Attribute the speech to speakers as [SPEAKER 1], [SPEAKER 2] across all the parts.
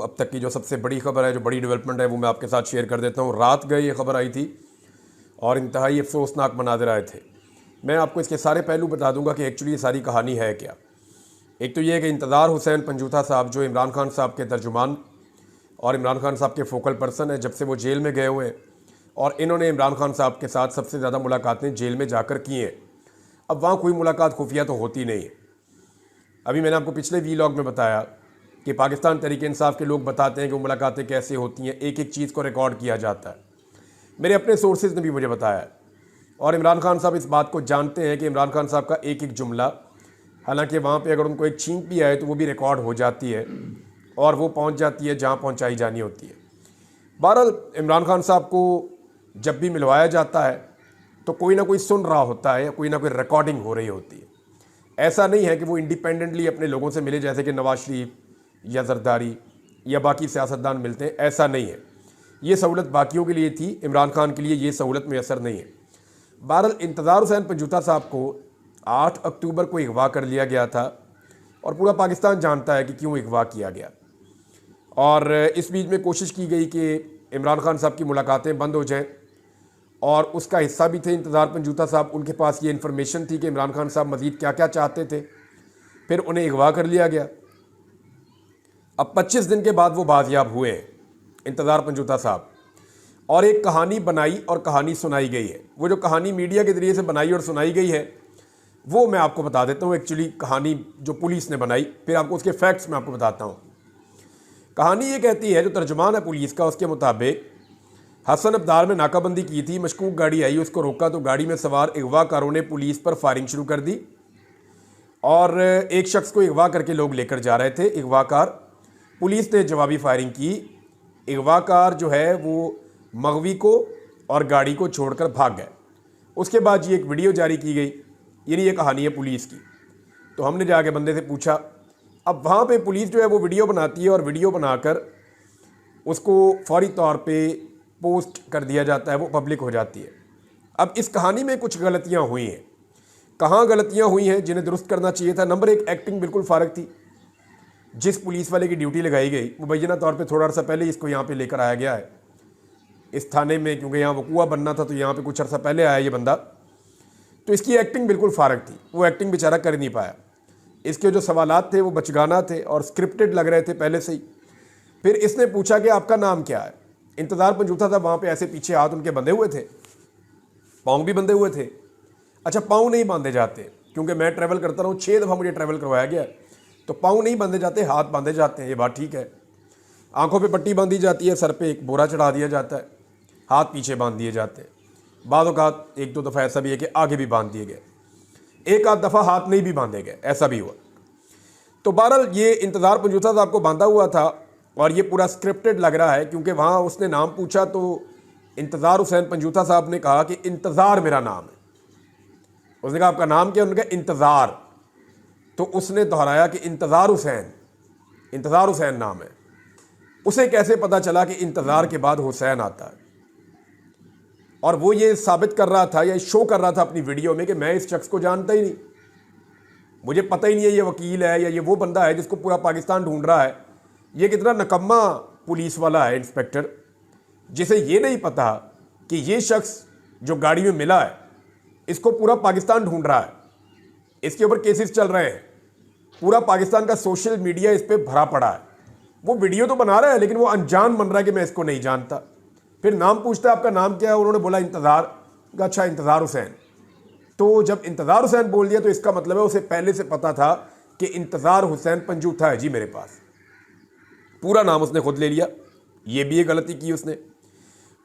[SPEAKER 1] अब तक की जो सबसे बड़ी खबर है, जो बड़ी डेवलपमेंट है, वो मैं आपके साथ शेयर कर देता हूँ। रात गए ये खबर आई थी और इंतहाई अफसोसनाक मनाज़िर आए थे। मैं आपको इसके सारे पहलू बता दूंगा कि एक्चुअली ये सारी कहानी है क्या। एक तो ये है कि इंतज़ार हुसैन पंजूथा साहब, जो इमरान खान साहब के तर्जुमान और इमरान खान साहब के फोकल पर्सन है, जब से वो जेल में गए हुए हैं और इन्होंने इमरान खान साहब के साथ सबसे ज़्यादा मुलाकातें जेल में जाकर की हैं। अब वहाँ कोई मुलाकात खुफिया तो होती नहीं है। अभी मैंने आपको पिछले वीलॉग में बताया कि पाकिस्तान तहरीक इंसाफ के लोग बताते हैं कि वो मुलाकातें कैसे होती हैं, एक एक चीज़ को रिकॉर्ड किया जाता है। मेरे अपने सोर्सेज ने भी मुझे बताया है और इमरान खान साहब इस बात को जानते हैं कि इमरान खान साहब का एक एक जुमला, हालांकि वहाँ पे अगर उनको एक छींक भी आए तो वो भी रिकॉर्ड हो जाती है और वो पहुँच जाती है जहाँ पहुँचाई जानी होती है। बहरहाल इमरान खान साहब को जब भी मिलवाया जाता है तो कोई ना कोई सुन रहा होता है या कोई ना कोई रिकॉर्डिंग हो रही होती है। ऐसा नहीं है कि वो इंडिपेंडेंटली अपने लोगों से मिले, जैसे कि नवाज शरीफ या जरदारी या बाकी सियासतदान मिलते हैं, ऐसा नहीं है। ये सहूलत बाकियों के लिए थी, इमरान खान के लिए ये सहूलत मैसर नहीं है। बहरहाल इंतज़ार हुसैन पंजूथा साहब को 8 अक्टूबर को अगवा कर लिया गया था और पूरा पाकिस्तान जानता है कि क्यों अगवा किया गया। और इस बीच में कोशिश की गई कि इमरान खान साहब की मुलाकातें बंद हो जाएं और उसका हिस्सा भी थे इंतज़ार पंजूथा साहब। उनके पास ये इन्फॉर्मेशन थी कि इमरान खान साहब मज़ीद क्या क्या चाहते थे, फिर उन्हें अगवा कर लिया गया। अब 25 दिन के बाद वो बाजियाब हुए हैं इंतज़ार पंजूथा साहब, और एक कहानी बनाई और कहानी सुनाई गई है। वो जो कहानी मीडिया के ज़रिए से बनाई और सुनाई गई है वो मैं आपको बता देता हूँ। एक्चुअली कहानी जो पुलिस ने बनाई, फिर आपको उसके फैक्ट्स मैं आपको बताता हूँ। कहानी ये कहती है, जो तर्जुमान है पुलिस का, उसके मुताबिक हसन अब्दार में नाकाबंदी की थी, मशकूक गाड़ी आई, उसको रोका तो गाड़ी में सवार अगवाकारों ने पुलिस पर फायरिंग शुरू कर दी और एक शख्स को अगवा करके लोग लेकर जा रहे थे अगवाकार। पुलिस ने जवाबी फायरिंग की। अगवाकार जो है वो मगवी को और गाड़ी को छोड़कर भाग गए। उसके बाद ये एक वीडियो जारी की गई, यानी ये कहानी है पुलिस की। तो हमने जाके बंदे से पूछा। अब वहाँ पे पुलिस जो है वो वीडियो बनाती है और वीडियो बनाकर उसको फौरी तौर पे पोस्ट कर दिया जाता है, वो पब्लिक हो जाती है। अब इस कहानी में कुछ गलतियाँ हुई हैं। कहाँ गलतियाँ हुई हैं जिन्हें दुरुस्त करना चाहिए था? नंबर एक, एक्टिंग बिल्कुल फ़ारग थी। जिस पुलिस वाले की ड्यूटी लगाई गई, मुबैना तौर पे थोड़ा अर्सा पहले इसको यहाँ पे लेकर आया गया है इस थाने में, क्योंकि यहाँ वकूआ बनना था तो यहाँ पे कुछ अर्सा पहले आया ये बंदा। तो इसकी एक्टिंग बिल्कुल फ़ारग थी, वो एक्टिंग बेचारा कर नहीं पाया। इसके जो सवालात थे वो बचगाना थे और स्क्रिप्टेड लग रहे थे पहले से ही। फिर इसने पूछा कि आपका नाम क्या है? इंतज़ार पंजूथा था वहाँ पे ऐसे पीछे हाथ उनके बंधे हुए थे, पाँव भी बंधे हुए थे। अच्छा, पाँव नहीं बांधे जाते, क्योंकि मैं ट्रैवल करता रहा हूँ, 6 दफ़ा मुझे ट्रैवल करवाया गया, तो पाँव नहीं बांधे जाते, हाथ बांधे जाते हैं, ये बात ठीक है। आंखों पे पट्टी बांधी जाती है, सर पे एक बोरा चढ़ा दिया जाता है, हाथ पीछे बांध दिए जाते हैं। बाद औक़ात 1-2 दफ़ा ऐसा भी है कि आगे भी बांध दिए गए, एक आध दफ़ा हाथ नहीं भी बांधे गए, ऐसा भी हुआ। तो बहरहाल ये इंतज़ार पंजूथा साहब को बांधा हुआ था और ये पूरा स्क्रिप्टेड लग रहा है, क्योंकि वहाँ उसने नाम पूछा तो इंतज़ार हुसैन पंजूथा साहब ने कहा कि इंतज़ार मेरा नाम है। उसने कहा आपका नाम क्या? उन्होंने कहा इंतज़ार। तो उसने दोहराया कि इंतज़ार हुसैन नाम है। उसे कैसे पता चला कि इंतज़ार के बाद हुसैन आता है? और वो ये साबित कर रहा था या शो कर रहा था अपनी वीडियो में कि मैं इस शख्स को जानता ही नहीं, मुझे पता ही नहीं है ये वकील है या ये वो बंदा है जिसको पूरा पाकिस्तान ढूंढ रहा है। ये कितना नकम्मा पुलिस वाला है इंस्पेक्टर, जिसे ये नहीं पता कि ये शख्स जो गाड़ी में मिला है इसको पूरा पाकिस्तान ढूंढ रहा है, इसके ऊपर केसेस चल रहे हैं, पूरा पाकिस्तान का सोशल मीडिया इस पर भरा पड़ा है। वो वीडियो तो बना रहा है लेकिन वो अनजान बन रहा है कि मैं इसको नहीं जानता। फिर नाम पूछता है आपका नाम क्या है? उन्होंने बोला इंतज़ार। अच्छा, इंतज़ार हुसैन। तो जब इंतज़ार हुसैन बोल दिया तो इसका मतलब है उसे पहले से पता था कि इंतज़ार हुसैन पंजूथा है जी मेरे पास। पूरा नाम उसने खुद ले लिया, ये भी एक गलती की उसने।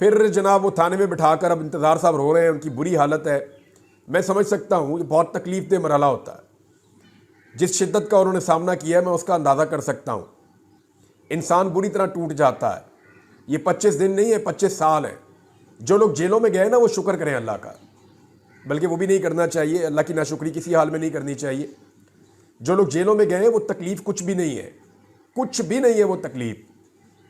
[SPEAKER 1] फिर जनाब वो थाने में बिठाकर, अब इंतज़ार साहब रो रहे हैं, उनकी बुरी हालत है। मैं समझ सकता हूँ ये बहुत तकलीफ़देह मरहला होता है। जिस शिद्दत का उन्होंने सामना किया है मैं उसका अंदाज़ा कर सकता हूँ। इंसान बुरी तरह टूट जाता है। ये 25 दिन नहीं है, 25 साल है। जो लोग जेलों में गए ना वो शुक्र करें अल्लाह का, बल्कि वो भी नहीं करना चाहिए, अल्लाह की नाशुक्री किसी हाल में नहीं करनी चाहिए। जो लोग जेलों में गए वो तकलीफ़ कुछ भी नहीं है, कुछ भी नहीं है वो तकलीफ़।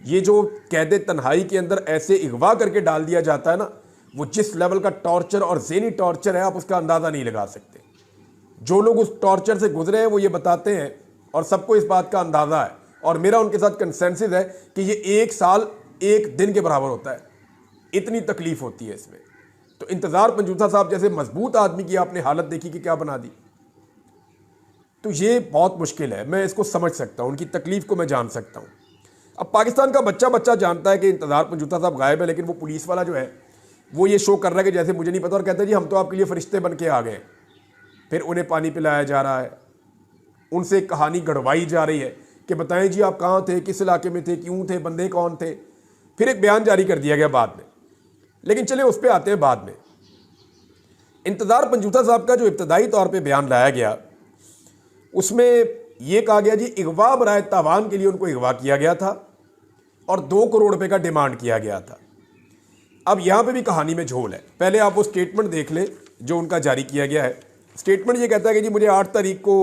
[SPEAKER 1] ये जो कैद तन्हाई के अंदर ऐसे अगवा करके डाल दिया जाता है ना, वो जिस लेवल का टॉर्चर और ज़हनी टॉर्चर है आप उसका अंदाज़ा नहीं लगा सकते। जो लोग उस टॉर्चर से गुजरे हैं वो ये बताते हैं और सबको इस बात का अंदाज़ा है और मेरा उनके साथ कंसेंसस है कि ये 1 साल 1 दिन के बराबर होता है, इतनी तकलीफ होती है इसमें। तो इंतज़ार पंजूथा साहब जैसे मजबूत आदमी की आपने हालत देखी कि क्या बना दी, तो ये बहुत मुश्किल है। मैं इसको समझ सकता हूँ, उनकी तकलीफ को मैं जान सकता हूँ। अब पाकिस्तान का बच्चा जानता है कि इंतज़ार पंजूथा साहब गायब है, लेकिन वो पुलिस वाला जो है वो ये शो कर रहा है कि जैसे मुझे नहीं पता, और कहता है जी हम तो आपके लिए फरिश्ते बन के आ गए। फिर उन्हें पानी पिलाया जा रहा है, उनसे एक कहानी गढ़वाई जा रही है कि बताएं जी आप कहाँ थे, किस इलाके में थे, क्यों थे, बंदे कौन थे। फिर एक बयान जारी कर दिया गया बाद में, लेकिन चले उस पर आते हैं बाद में। इंतज़ार पंजूथा साहब का जो इब्तदाई तौर पे बयान लाया गया, उसमें यह कहा गया जी अगवा बराए तावान के लिए उनको अगवा किया गया था और 2 करोड़ रुपए का डिमांड किया गया था। अब यहाँ पे भी कहानी में झोल है। पहले आप वो स्टेटमेंट देख लें जो उनका जारी किया गया है। स्टेटमेंट ये कहता है कि जी मुझे 8 तारीख को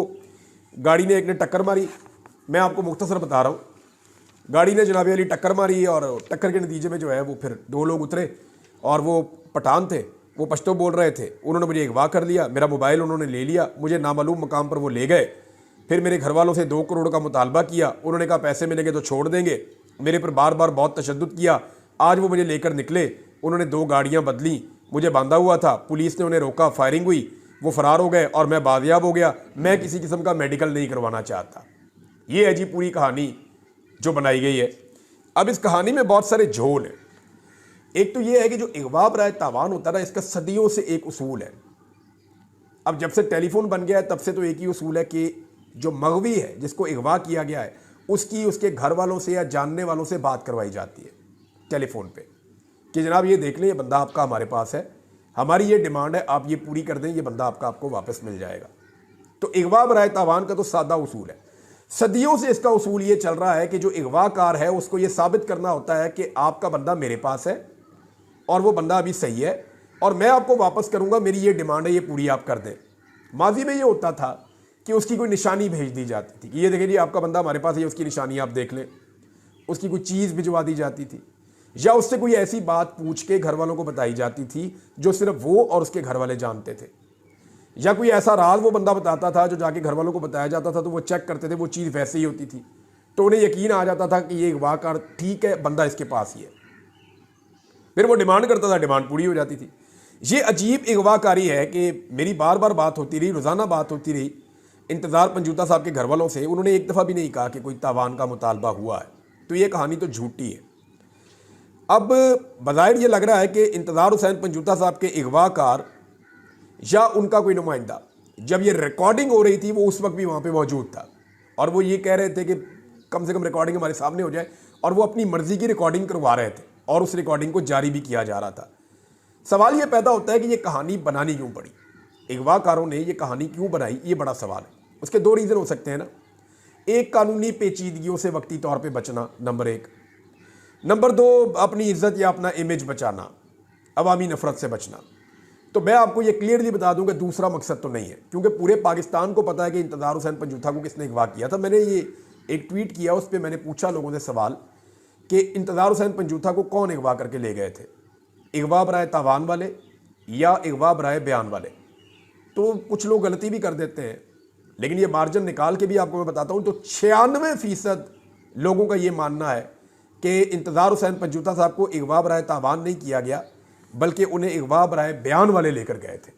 [SPEAKER 1] गाड़ी ने एक ने टक्कर मारी। मैं आपको मुख्तसर बता रहा हूँ, गाड़ी ने जनाब अली टक्कर मारी और टक्कर के नतीजे में जो है वो फिर 2 लोग उतरे और वो पठान थे, वो पश्तो बोल रहे थे। उन्होंने मुझे अगवा कर लिया, मेरा मोबाइल उन्होंने ले लिया, मुझे नामालूम मकाम पर वो ले गए। फिर मेरे घर वालों से 2 करोड़ का मुतालबा किया। उन्होंने कहा पैसे मिलेंगे तो छोड़ देंगे। मेरे पर बार बार बहुत तशद्दुद किया। आज वो मुझे लेकर निकले, उन्होंने 2 गाड़ियाँ बदली, मुझे बांधा हुआ था, पुलिस ने उन्हें रोका, फायरिंग हुई, वो फरार हो गए और मैं बाजियाब हो गया। मैं किसी किस्म का मेडिकल नहीं करवाना चाहता। ये है जी पूरी कहानी जो बनाई गई है। अब इस कहानी में बहुत सारे झोल हैं। एक तो ये है कि जो अगवा बराए तावान होता है ना, इसका सदियों से एक उसूल है। अब जब से टेलीफोन बन गया है तब से तो एक ही उसूल है कि जो मगवी है जिसको अगवा किया गया है उसकी उसके घर वालों से या जानने वालों से बात करवाई जाती है टेलीफोन पे कि जनाब ये देख लें, ये बंदा आपका हमारे पास है, हमारी ये डिमांड है, आप ये पूरी कर दें, ये बंदा आपको वापस मिल जाएगा। तो अगवा बराए तावान का तो सादा उसूल है। सदियों से इसका उसूल ये चल रहा है कि जो अगवाकार है उसको ये साबित करना होता है कि आपका बंदा मेरे पास है और वो बंदा अभी सही है और मैं आपको वापस करूंगा, मेरी ये डिमांड है, ये पूरी आप कर दें। माजी में ये होता था कि उसकी कोई निशानी भेज दी जाती थी कि ये देखें जी आपका बंदा हमारे पास है, उसकी निशानी आप देख लें। उसकी कोई चीज़ भिजवा दी जाती थी या उससे कोई ऐसी बात पूछ के घर वालों को बताई जाती थी जो सिर्फ वो और उसके घर वाले जानते थे, या कोई ऐसा राज वो बंदा बताता था जो जाके घर वालों को बताया जाता था तो वो चेक करते थे, वो चीज़ वैसे ही होती थी, तो उन्हें यकीन आ जाता था कि ये अगवाकार ठीक है, बंदा इसके पास ही है। फिर वो डिमांड करता था, डिमांड पूरी हो जाती थी। ये अजीब अगवाकारी है कि मेरी बार बार बात होती रही, रोज़ाना बात होती रही इंतज़ार पंजूथा साहब के घर वालों से, उन्होंने एक दफ़ा भी नहीं कहा कि कोई तावान का मुतालबा हुआ है। तो ये कहानी तो झूठी है। अब बज़ाहिर ये लग रहा है कि इंतज़ार हुसैन पंजूथा साहब के अगवाकार या उनका कोई नुमाइंदा जब ये रिकॉर्डिंग हो रही थी वो उस वक्त भी वहाँ पे मौजूद था और वो ये कह रहे थे कि कम से कम रिकॉर्डिंग हमारे सामने हो जाए, और वो अपनी मर्ज़ी की रिकॉर्डिंग करवा रहे थे और उस रिकॉर्डिंग को जारी भी किया जा रहा था। सवाल ये पैदा होता है कि ये कहानी बनानी क्यों पड़ी, अगवाकारों ने ये कहानी क्यों बनाई, ये बड़ा सवाल है। उसके 2 रीज़न हो सकते हैं ना। एक, कानूनी पेचीदगियों से वक्ती तौर पे बचना, नंबर 1। नंबर 2, अपनी इज्जत या अपना इमेज बचाना, अवामी नफरत से बचना। तो मैं आपको ये क्लियरली बता दूं कि दूसरा मकसद तो नहीं है, क्योंकि पूरे पाकिस्तान को पता है कि इंतज़ार हुसैन पंजूथा को किसने अगवा किया था। मैंने ये एक ट्वीट किया, उस पर मैंने पूछा लोगों से सवाल कि इंतज़ार हुसैन पंजूथा को कौन अगवा करके ले गए थे, अगवा बराए तावान वाले या अगवा बराए बयान वाले। तो कुछ लोग गलती भी कर देते हैं, लेकिन ये मार्जिन निकाल के भी आपको मैं बताता हूँ तो 96% लोगों का ये मानना है कि इंतज़ार हुसैन पंजूथा साहब को अगवा बराए तावान नहीं किया गया, बल्कि उन्हें अगवा बराए बयान वाले लेकर गए थे।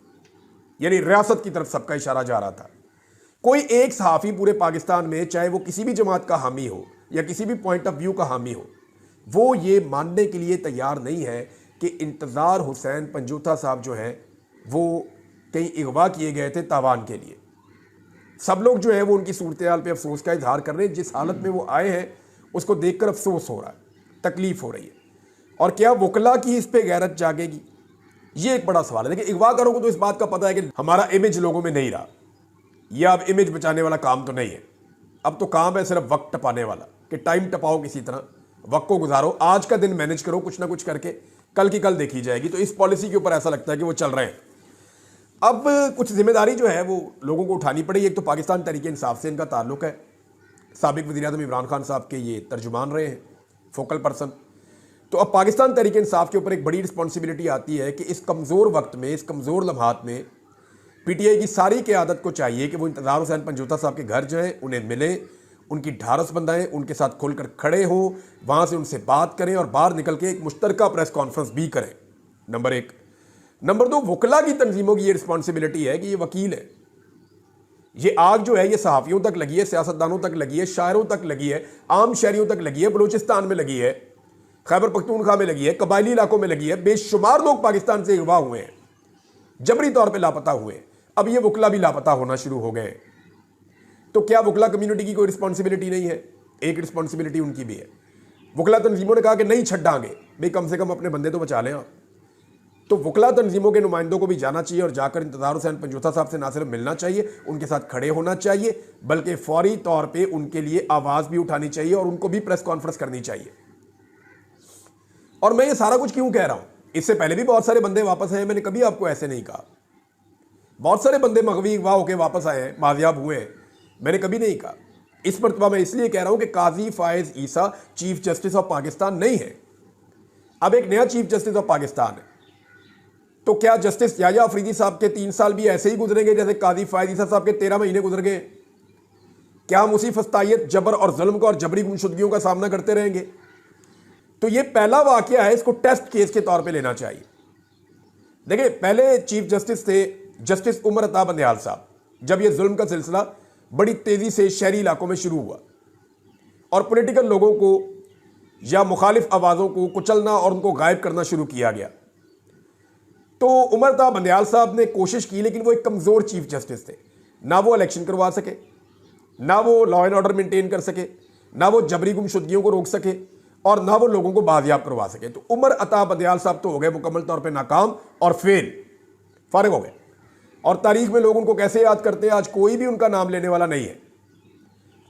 [SPEAKER 1] यानी रियासत की तरफ सबका इशारा जा रहा था। कोई एक सहाफ़ी पूरे पाकिस्तान में, चाहे वो किसी भी जमात का हामी हो या किसी भी पॉइंट ऑफ व्यू का हामी हो, वो ये मानने के लिए तैयार नहीं है कि इंतज़ार हुसैन पंजूथा साहब जो हैं वो कहीं अगवा किए गए थे तावान के लिए। सब लोग जो है वो उनकी सूरत हाल पे अफसोस का इजहार कर रहे हैं। जिस हालत में वो आए हैं उसको देखकर अफसोस हो रहा है, तकलीफ हो रही है। और क्या वकला की इस पे गैरत जागेगी, ये एक बड़ा सवाल है। देखिए अगवाकारों को तो इस बात का पता है कि हमारा इमेज लोगों में नहीं रहा, यह अब इमेज बचाने वाला काम तो नहीं है, अब तो काम है सिर्फ वक्त टपाने वाला कि टाइम टपाओ, किसी तरह वक्त को गुजारो, आज का दिन मैनेज करो कुछ ना कुछ करके, कल की कल देखी जाएगी। तो इस पॉलिसी के ऊपर ऐसा लगता है कि वो चल रहे हैं। अब कुछ जिम्मेदारी जो है वो लोगों को उठानी पड़ेगी। एक तो पाकिस्तान तहरीक इंसाफ से इनका ताल्लुक है, साबिक वज़ीर-ए-आज़म इमरान खान साहब के ये तर्जुमान रहे हैं, फोकल पर्सन। तो अब पाकिस्तान तहरीक इंसाफ के ऊपर एक बड़ी रिस्पॉन्सिबिलिटी आती है कि इस कमज़ोर वक्त में, इस कमज़ोर लम्हात में PTI की सारी क़यादत को चाहिए कि वो इंतज़ार हुसैन पंजूथा साहब के घर जाएँ, उन्हें मिलें, उनकी ढारस बंधाएं, उनके साथ खुलकर खड़े हों, वहाँ से उनसे बात करें और बाहर निकल के एक मुश्तरका प्रेस कॉन्फ्रेंस भी करें। नंबर 1। नंबर 2, वकला की तंजीमों की ये रिस्पॉन्सिबिलिटी है कि ये वकील है। ये आग जो है ये सहाफ़ियों तक लगी है, सियासतदानों तक लगी है, शायरों तक लगी है, आम शहरियों तक लगी है, बलूचिस्तान में लगी है, खैबर पख्तूनख्वा में लगी है, कबायली इलाकों में लगी है। बेशुमार लोग पाकिस्तान से अगवा हुए हैं, जबरी तौर पे लापता हुए। अब ये वकला भी लापता होना शुरू हो गए। तो क्या वकला कम्युनिटी की कोई रिस्पॉन्सिबिलिटी नहीं है? एक रिस्पॉन्सिबिलिटी उनकी भी है। वकला तंजीमों ने कहा कि नहीं छड्डांगे, भाई कम से कम अपने बंदे तो बचा लें आप। तो वकला तंजीमों के नुमाइंदों को भी जाना चाहिए और जाकर इंतज़ार हुसैन पंजोथा साहब से ना सिर्फ मिलना चाहिए, उनके साथ खड़े होना चाहिए, बल्कि फौरी तौर पे उनके लिए आवाज़ भी उठानी चाहिए और उनको भी प्रेस कॉन्फ्रेंस करनी चाहिए। और मैं ये सारा कुछ क्यों कह रहा हूँ? इससे पहले भी बहुत सारे बंदे वापस आए, मैंने कभी आपको ऐसे नहीं कहा। बहुत सारे बंदे मगवी अगवा होकर वापस आए हैं, बाजियाब हुए हैं, मैंने कभी नहीं कहा। इस मरतबा मैं इसलिए कह रहा हूं कि काजी फायज ईसा चीफ जस्टिस ऑफ पाकिस्तान नहीं है, अब एक नया चीफ जस्टिस ऑफ पाकिस्तान है। तो क्या जस्टिस याया अफरीदी साहब के 3 साल भी ऐसे ही गुजरेंगे जैसे काजी फायज ईसा साहब के 13 महीने गुजर गए? क्या हम उसी फस्तायत, जबर और जुल्म का और जबरी गुमशुदगियों का सामना करते रहेंगे? तो ये पहला वाकया है, इसको टेस्ट केस के तौर पे लेना चाहिए। देखिए, पहले चीफ जस्टिस थे जस्टिस उमर अता बंदयाल साहब। जब ये जुल्म का सिलसिला बड़ी तेजी से शहरी इलाकों में शुरू हुआ और पॉलिटिकल लोगों को या मुखालिफ आवाज़ों को कुचलना और उनको गायब करना शुरू किया गया, तो उमर अता बंदयाल साहब ने कोशिश की, लेकिन वो एक कमज़ोर चीफ जस्टिस थे। ना वो इलेक्शन करवा सके, ना वो लॉ एंड ऑर्डर मेंटेन कर सके, ना वो जबरी गुमशुदगियों को रोक सके और ना वो लोगों को बाजियाब करवा सके। तो उमर अता बंदयाल साहब तो हो गए मुकम्मल तौर पे नाकाम और फेल, फारिग हो गए। और तारीख में लोग उनको कैसे याद करते हैं? आज कोई भी उनका नाम लेने वाला नहीं है।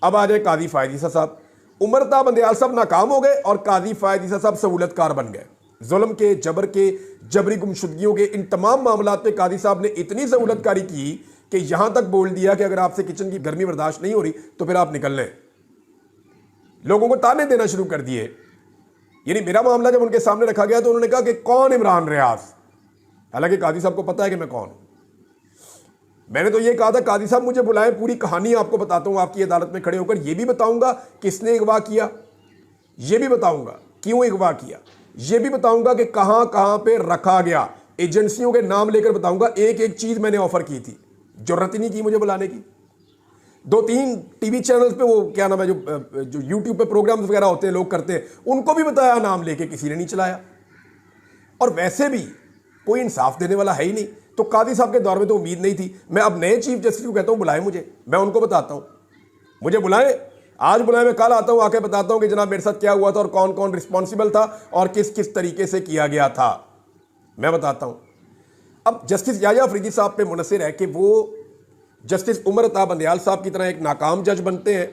[SPEAKER 1] अब आ जाए काजी फायज ईसा साहब। उमर अता बंदयाल साहब नाकाम हो गए और काजी फायज ईसा साहब सहूलतकार बन गए। जुल्म के, जबर के, जबरी गुमशुदगियों के इन तमाम मामलात पे काजी साहब ने इतनी सहूलतकारी की कि यहां तक बोल दिया कि अगर आपसे किचन की गर्मी बर्दाश्त नहीं हो रही तो फिर आप निकल लें। लोगों को ताने देना शुरू कर दिए। यानी मेरा मामला जब उनके सामने रखा गया तो उन्होंने कहा कि कौन इमरान रियाज, हालांकि काजी साहब को पता है कि मैं कौन हूं। मैंने तो ये कहा था काजी साहब मुझे बुलाएं, पूरी कहानी आपको बताता हूं, आपकी अदालत में खड़े होकर ये भी बताऊंगा किसने अगवा किया, ये भी बताऊंगा क्यों अगवा किया, ये भी बताऊंगा कि कहां कहां पे रखा गया, एजेंसियों के नाम लेकर बताऊंगा। एक एक चीज मैंने ऑफर की थी, जरूरत ही नहीं की मुझे बुलाने की। 2-3 टीवी चैनल्स पे, वो क्या नाम है, जो यूट्यूब पे प्रोग्राम्स वगैरह होते हैं, लोग करते हैं, उनको भी बताया, नाम लेके किसी ने नहीं चलाया। और वैसे भी कोई इंसाफ देने वाला है ही नहीं। तो कादी साहब के दौर में तो उम्मीद नहीं थी। मैं अब नए चीफ जस्टिस को कहता हूं बुलाएं मुझे, मैं उनको बताता हूं, मुझे बुलाएं, आज बुलाएं, मैं कल आता हूं, आके बताता हूं कि जनाब मेरे साथ क्या हुआ था और कौन कौन रिस्पॉन्सिबल था और किस किस तरीके से किया गया था, मैं बताता हूं। अब जस्टिस याया अफरीदी साहब पे मुनसिर है कि वो जस्टिस उमर अता बंदयाल साहब की तरह एक नाकाम जज बनते हैं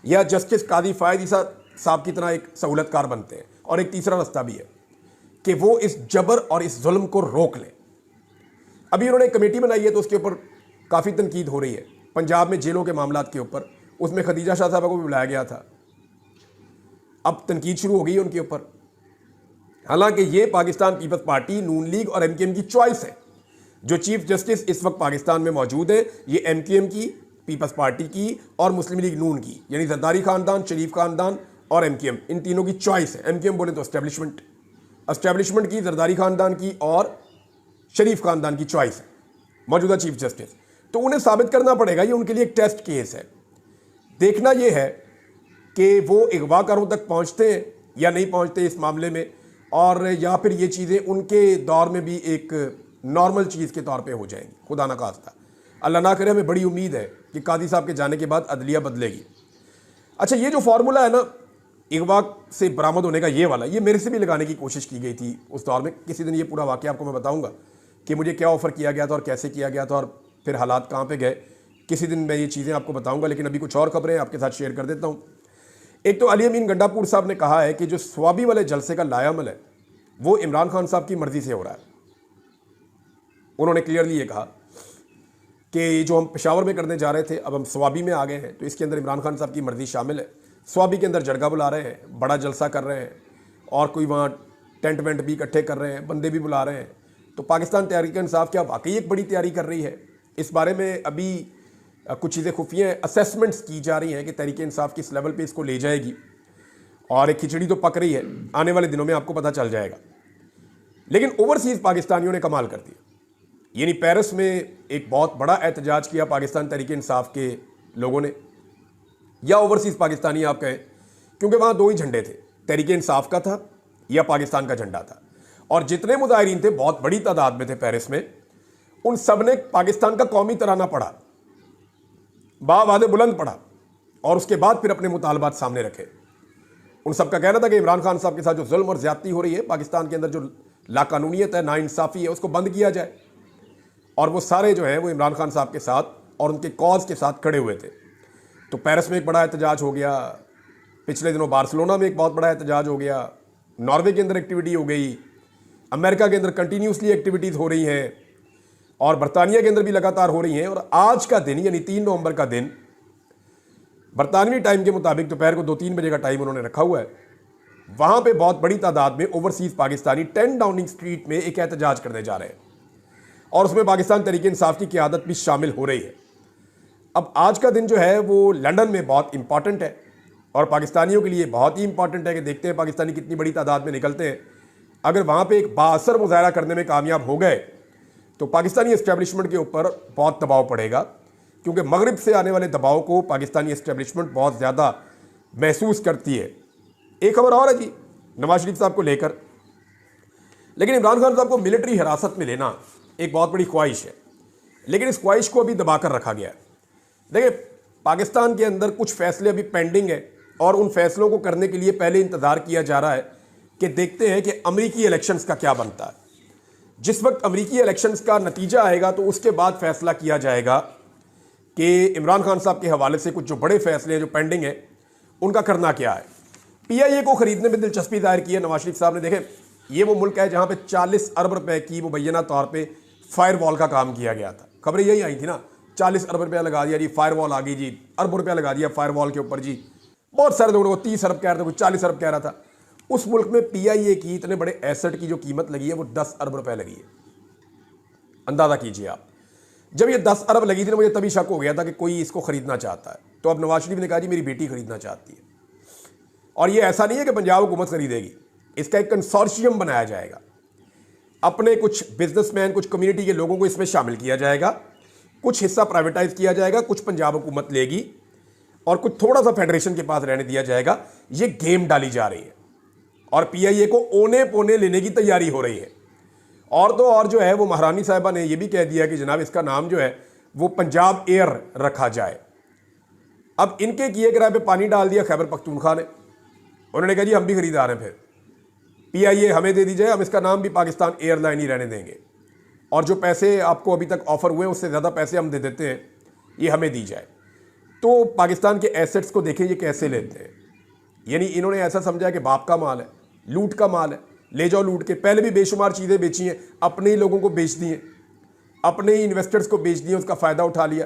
[SPEAKER 1] या जस्टिस काजी फायज ईसा साहब की तरह एक सहूलतकार बनते हैं। और एक तीसरा रास्ता भी है कि वो इस जबर और इस जुल्म को रोक लें। अभी उन्होंने एक कमेटी बनाई है तो उसके ऊपर काफ़ी तनकीद हो रही है, पंजाब में जेलों के मामलात के ऊपर। उसमें खदीजा शाह साहबा को भी बुलाया गया था। अब तनकीद शुरू हो गई है उनके ऊपर। हालांकि ये पाकिस्तान पीपल्स पार्टी, नून लीग और एमकेएम की चॉइस है। जो चीफ जस्टिस इस वक्त पाकिस्तान में मौजूद है ये एमकेएम की, पीपल्स पार्टी की और मुस्लिम लीग नून की, यानी जरदारी खानदान, शरीफ खानदान और एमकेएम, इन तीनों की चॉइस है। एमकेएम बोले तो एस्टेब्लिशमेंट की, जरदारी खानदान की और शरीफ खानदान की चॉइस है मौजूदा चीफ जस्टिस। तो उन्हें साबित करना पड़ेगा, ये उनके लिए एक टेस्ट केस है। देखना यह है कि वो अगवाकारों तक पहुंचते हैं या नहीं पहुंचते इस मामले में, और या फिर ये चीज़ें उनके दौर में भी एक नॉर्मल चीज़ के तौर पे हो जाएंगी। खुदा ना खास्ता, अल्लाह ना करे, हमें बड़ी उम्मीद है कि कादी साहब के जाने के बाद अदलिया बदलेगी। अच्छा, ये जो फार्मूला है ना अगवा से बरामद होने का, ये वाला, ये मेरे से भी लगाने की कोशिश की गई थी उस दौर में। किसी दिन ये पूरा वाक़या आपको मैं बताऊंगा कि मुझे क्या ऑफ़र किया गया था और कैसे किया गया था और फिर हालात कहाँ पे गए। किसी दिन मैं ये चीज़ें आपको बताऊंगा, लेकिन अभी कुछ और खबरें आपके साथ शेयर कर देता हूँ। एक तो अली अमीन गंडापुर साहब ने कहा है कि जो स्वाबी वाले जलसे का लायामल है वो इमरान खान साहब की मर्ज़ी से हो रहा है। उन्होंने क्लियरली ये कहा कि जो हम पेशावर में करने जा रहे थे अब हम स्वाबी में आ गए हैं, तो इसके अंदर इमरान खान साहब की मर्ज़ी शामिल है। स्वाबी के अंदर जरगा बुला रहे हैं, बड़ा जलसा कर रहे हैं और कोई वहाँ टेंट वेंट भी इकट्ठे कर रहे हैं, बंदे भी बुला रहे हैं। तो पाकिस्तान तहरीक इंसाफ क्या वाकई एक बड़ी तैयारी कर रही है? इस बारे में अभी कुछ चीज़ें खुफिया असेसमेंट्स की जा रही हैं कि तहरीक इंसाफ किस लेवल पे इसको ले जाएगी, और एक खिचड़ी तो पक रही है, आने वाले दिनों में आपको पता चल जाएगा। लेकिन ओवरसीज़ पाकिस्तानियों ने कमाल कर दिया। यानी पेरिस में एक बहुत बड़ा एहतजाज किया पाकिस्तान तहरीक इंसाफ के लोगों ने, या ओवरसीज़ पाकिस्तानी आप कहें, क्योंकि वहाँ दो ही झंडे थे, तहरीक इंसाफ का था या पाकिस्तान का झंडा था। और जितने मुजाहिरीन थे बहुत बड़ी तादाद में थे पेरिस में, उन सब ने पाकिस्तान का कौमी तराना पढ़ा, बावाज़े बुलंद पढ़ा, और उसके बाद फिर अपने मुतालबात सामने रखे। उन सब का कहना था कि इमरान खान साहब के साथ जो जुल्म और ज्यादती हो रही है, पाकिस्तान के अंदर जो लाकानूनियत है, नाइंसाफ़ी है, उसको बंद किया जाए। और वो सारे जो है वो इमरान खान साहब के साथ और उनके कॉज के साथ खड़े हुए थे। तो पेरिस में एक बड़ा एहतजाज हो गया, पिछले दिनों बार्सिलोना में एक बहुत बड़ा एहतजाज हो गया, नॉर्वे के अंदर एक्टिविटी हो गई, अमेरिका के अंदर कंटिन्यूसली एक्टिविटीज़ हो रही हैं, और बरतानिया के अंदर भी लगातार हो रही हैं। और आज का दिन यानी 3 नवंबर का दिन बरतानवी टाइम के मुताबिक दोपहर को 2-3 बजे का टाइम उन्होंने रखा हुआ है। वहाँ पे बहुत बड़ी तादाद में ओवरसीज़ पाकिस्तानी 10 डाउनिंग स्ट्रीट में एक एहतजाज करने जा रहे हैं, और उसमें पाकिस्तान तहरीक इंसाफ की क़यादत भी शामिल हो रही है। अब आज का दिन जो है वो लंदन में बहुत इंपॉर्टेंट है, और पाकिस्तानियों के लिए बहुत ही इंपॉर्टेंट है कि देखते हैं पाकिस्तानी कितनी बड़ी तादाद में निकलते हैं। अगर वहाँ पे एक बाअसर मुजाहरा करने में कामयाब हो गए तो पाकिस्तानी इस्टेब्लिशमेंट के ऊपर बहुत दबाव पड़ेगा, क्योंकि मगरिब से आने वाले दबाव को पाकिस्तानी इस्टेब्लिशमेंट बहुत ज़्यादा महसूस करती है। एक खबर और है जी नवाज शरीफ साहब को लेकर, लेकिन इमरान खान साहब को मिलिट्री हिरासत में लेना एक बहुत बड़ी ख्वाहिश है, लेकिन इस ख्वाहिश को अभी दबा कर रखा गया है। देखिए, पाकिस्तान के अंदर कुछ फैसले अभी पेंडिंग है, और उन फैसलों को करने के लिए पहले इंतज़ार किया जा रहा है कि देखते हैं कि अमरीकी इलेक्शंस का क्या बनता है। जिस वक्त अमरीकी इलेक्शंस का नतीजा आएगा तो उसके बाद फैसला किया जाएगा कि इमरान खान साहब के हवाले से कुछ जो बड़े फैसले हैं जो पेंडिंग है उनका करना क्या है। पीआईए को खरीदने में दिलचस्पी जाहिर की है नवाज शरीफ साहब ने। देखें, ये वो मुल्क है जहाँ पे 40 अरब रुपए की मुबैना तौर पे फायर वॉल का काम किया गया था। खबरें यही आई थी ना, 40 अरब रुपया लगा दिया जी, फायर वॉल आ गई जी, अरब रुपया लगा दिया फायर वॉल के ऊपर जी। बहुत सारे लोगों को 30 अरब कह रहे थे, कोई 40 अरब कह रहा था। उस मुल्क में पीआईए की इतने बड़े एसेट की जो कीमत लगी है वो 10 अरब रुपए लगी है। अंदाजा कीजिए आप, जब ये 10 अरब लगी थी ना, मुझे तभी शक हो गया था कि कोई इसको खरीदना चाहता है। तो अब नवाज शरीफ ने कहा जी मेरी बेटी खरीदना चाहती है, और ये ऐसा नहीं है कि पंजाब हुकूमत खरीदेगी, इसका एक कंसोर्शियम बनाया जाएगा। अपने कुछ बिजनेसमैन, कुछ कम्युनिटी के लोगों को इसमें शामिल किया जाएगा, कुछ हिस्सा प्राइवेटाइज किया जाएगा, कुछ पंजाब हुकूमत लेगी, और कुछ थोड़ा सा फेडरेशन के पास रहने दिया जाएगा। ये गेम डाली जा रही है, और पीआईए को ओने पोने लेने की तैयारी हो रही है। और तो और जो है वो महारानी साहिबा ने यह भी कह दिया कि जनाब इसका नाम जो है वो पंजाब एयर रखा जाए। अब इनके किए किराए पे पानी डाल दिया खैबर पख्तूनख्वा ने। उन्होंने कहा जी हम भी खरीदार हैं, फिर पीआईए हमें दे दीजिए, हम इसका नाम भी पाकिस्तान एयरलाइन ही रहने देंगे, और जो पैसे आपको अभी तक ऑफर हुए उससे ज़्यादा पैसे हम दे देते हैं, ये हमें दी जाए। तो पाकिस्तान के एसेट्स को देखें ये कैसे लेते हैं। यानी इन्होंने ऐसा समझा कि बाप का माल है, लूट का माल है, ले जाओ लूट के। पहले भी बेशुमार चीज़ें बेची हैं, अपने ही लोगों को बेच दी हैं, अपने ही इन्वेस्टर्स को बेच दिए, उसका फ़ायदा उठा लिया।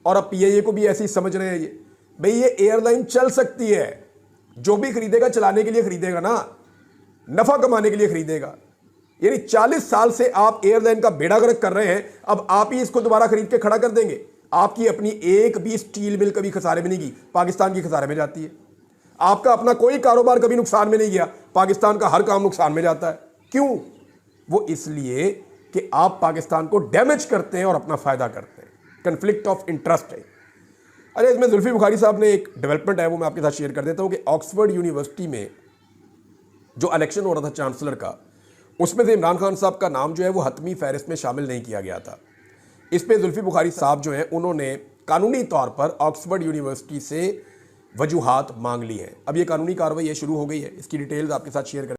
[SPEAKER 1] और अब पीआईए को भी ऐसे ही समझ रहे हैं ये, भाई ये एयरलाइन चल सकती है, जो भी खरीदेगा चलाने के लिए खरीदेगा ना, नफ़ा कमाने के लिए खरीदेगा। यानी 40 साल से आप एयरलाइन का बेड़ा गर्क कर रहे हैं, अब आप ही इसको दोबारा खरीद के खड़ा कर देंगे। आपकी अपनी एक भी स्टील मिल कभी खसारे में नहीं गई, पाकिस्तान की खसारे में जाती है। आपका अपना कोई कारोबार कभी नुकसान में नहीं गया, पाकिस्तान का हर काम नुकसान में जाता है। क्यों? वो इसलिए कि आप पाकिस्तान को डैमेज करते हैं और अपना फायदा करते हैं। कन्फ्लिक्ट ऑफ इंटरेस्ट है। अरे इसमें जुल्फी बुखारी साहब ने एक डेवलपमेंट है वो मैं आपके साथ शेयर कर देता हूं कि ऑक्सफोर्ड यूनिवर्सिटी में जो इलेक्शन हो रहा था चांसलर का, उसमें से इमरान खान साहब का नाम जो है वो हतमी फहरिस्त में शामिल नहीं किया गया था। इस पे जुल्फी बुखारी साहब जो हैं उन्होंने कानूनी तौर पर ऑक्सफोर्ड यूनिवर्सिटी से वजूहात मांग ली है। अब ये कानूनी कार्रवाई शुरू हो गई है, इसकी डिटेल्स आपके साथ शेयर कर